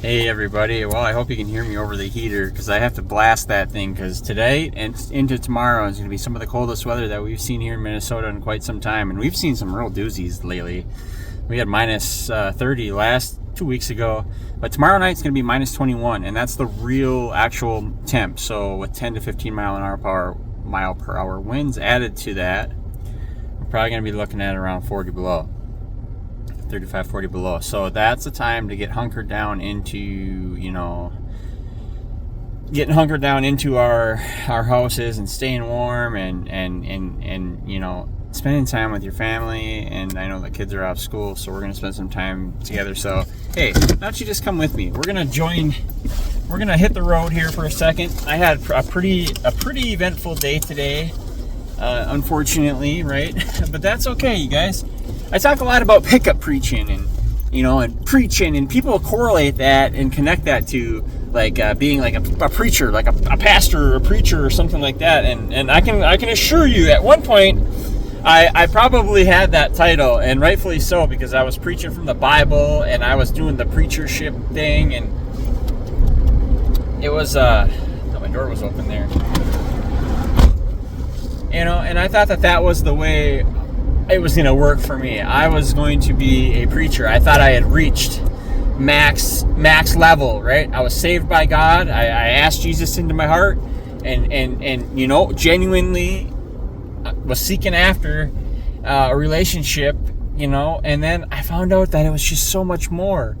Hey everybody, well I hope you can hear me over the heater because I have to blast that thing because today and into tomorrow is going to be some of the coldest weather that we've seen here in Minnesota in quite some time, and we've seen some real doozies lately. We had minus 30 last 2 weeks ago, but tomorrow night's going to be minus 21, and that's the real actual temp. So with 10 to 15 mile per hour winds added to that, we're probably going to be looking at around 40 below. 35, 40 below. So that's the time to get hunkered down into, getting hunkered down into our houses and staying warm and spending time with your family. And I know the kids are off school, so we're going to spend some time together. So, hey, why don't you just come with me? We're going to hit the road here for a second. I had a pretty eventful day today, unfortunately, right? But that's okay, you guys. I talk a lot about pickup preaching and preaching, and people correlate that and connect that to being like a preacher, like a pastor or a preacher or something like that. And I can assure you, at one point, I probably had that title, and rightfully so, because I was preaching from the Bible and I was doing the preachership thing, and it was my door was open there, and I thought that was the way it was going to work for me. I was going to be a preacher. I thought I had reached max level, right? I was saved by God. I asked Jesus into my heart, and genuinely was seeking after a relationship, and then I found out that it was just so much more.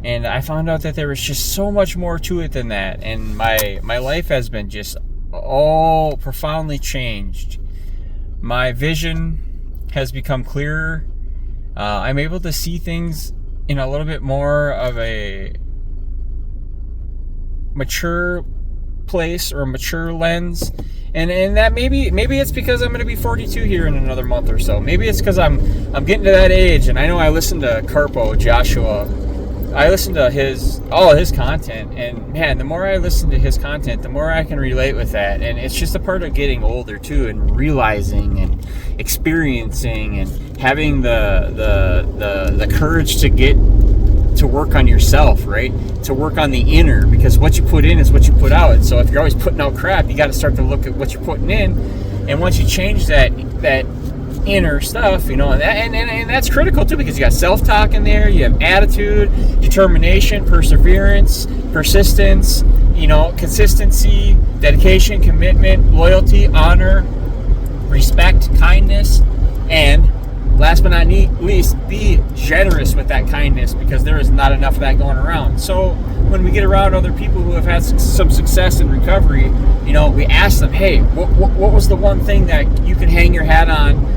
And I found out that there was just so much more to it than that. And my life has been just all profoundly changed. My vision has become clearer. I'm able to see things in a little bit more of a mature place or a mature lens, and that maybe it's because I'm going to be 42 here in another month or so. Maybe it's because I'm getting to that age, and I know I listen to Carpo Joshua. I listen to all of his content, and man, the more I listen to his content, the more I can relate with that. And it's just a part of getting older too, and realizing and experiencing and having the courage to get to work on yourself, right? To work on the inner, because what you put in is what you put out. And so if you're always putting out crap, you got to start to look at what you're putting in. And once you change that inner stuff, and that's critical too, because you got self-talk in there, you have attitude, determination, perseverance, persistence, consistency, dedication, commitment, loyalty, honor, respect, kindness, and last but not least, be generous with that kindness, because there is not enough of that going around. So when we get around other people who have had some success in recovery, we ask them, hey, what was the one thing that you can hang your hat on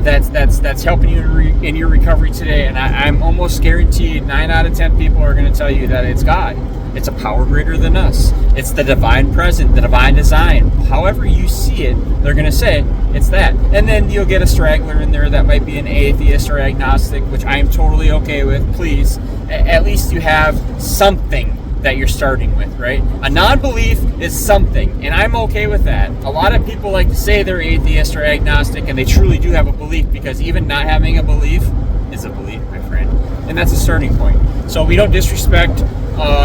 that's helping you in your recovery today? And I'm almost guaranteed 9 out of 10 people are going to tell you that it's God. It's a power greater than us. It's the divine present, the divine design. However you see it, they're going to say it's that. And then you'll get a straggler in there that might be an atheist or agnostic, which I am totally okay with. Please, at least you have something that you're starting with, right? A non-belief is something, and I'm okay with that. A lot of people like to say they're atheist or agnostic, and they truly do have a belief, because even not having a belief is a belief, my friend. And that's a starting point. So we don't disrespect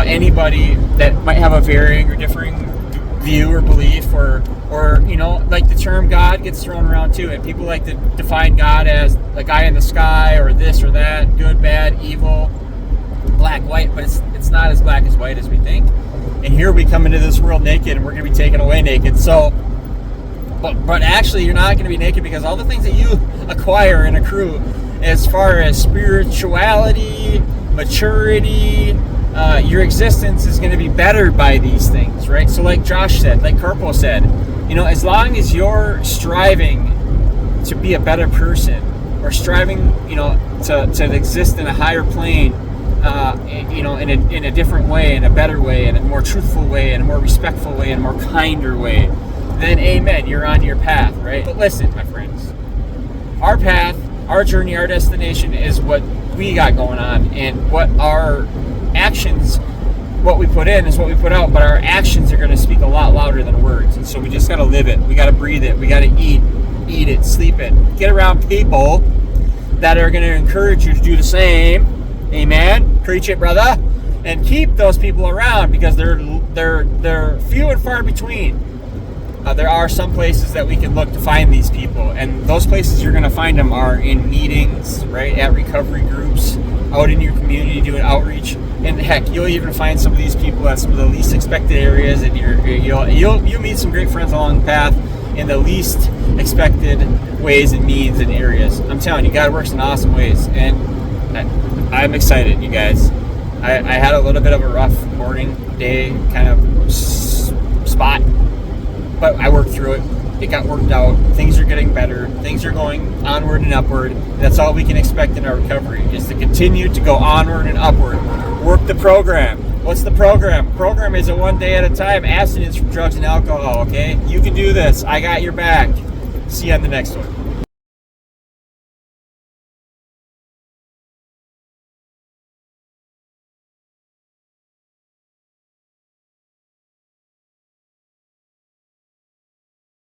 anybody that might have a varying or differing view or belief, or like the term God gets thrown around too, and people like to define God as the guy in the sky, or this or that, good, bad, evil, black, white, but it's not as black as white as we think. And here we come into this world naked, and we're going to be taken away naked. So, but actually, you're not going to be naked, because all the things that you acquire and accrue as far as spirituality, maturity, your existence is going to be bettered by these things, right? So like Josh said, like Carpo said, as long as you're striving to be a better person, or striving, to exist in a higher plane, in a different way, in a better way, in a more truthful way, in a more respectful way, in a more kinder way, then amen, you're on your path, right? But listen, my friends, our path, our journey, our destination is what we got going on, and what our actions, what we put in is what we put out, but our actions are going to speak a lot louder than words. And so we just got to live it. We got to breathe it. We got to eat it, sleep it. Get around people that are going to encourage you to do the same. Amen. Preach it, brother. and keep those people around, because they're few and far between. There are some places that we can look to find these people, and those places you're going to find them are in meetings, right, at recovery groups, out in your community doing outreach, and heck, you'll even find some of these people at some of the least expected areas, and you'll meet some great friends along the path in the least expected ways and means and areas. I'm telling you, God works in awesome ways, and I'm excited, you guys. I had a little bit of a rough morning, day kind of spot, but I worked through it. It got worked out. Things are getting better. Things are going onward and upward. That's all we can expect in our recovery, is to continue to go onward and upward. Work the program. What's the program? Program is a one day at a time abstinence from drugs and alcohol, okay? You can do this. I got your back. See you on the next one.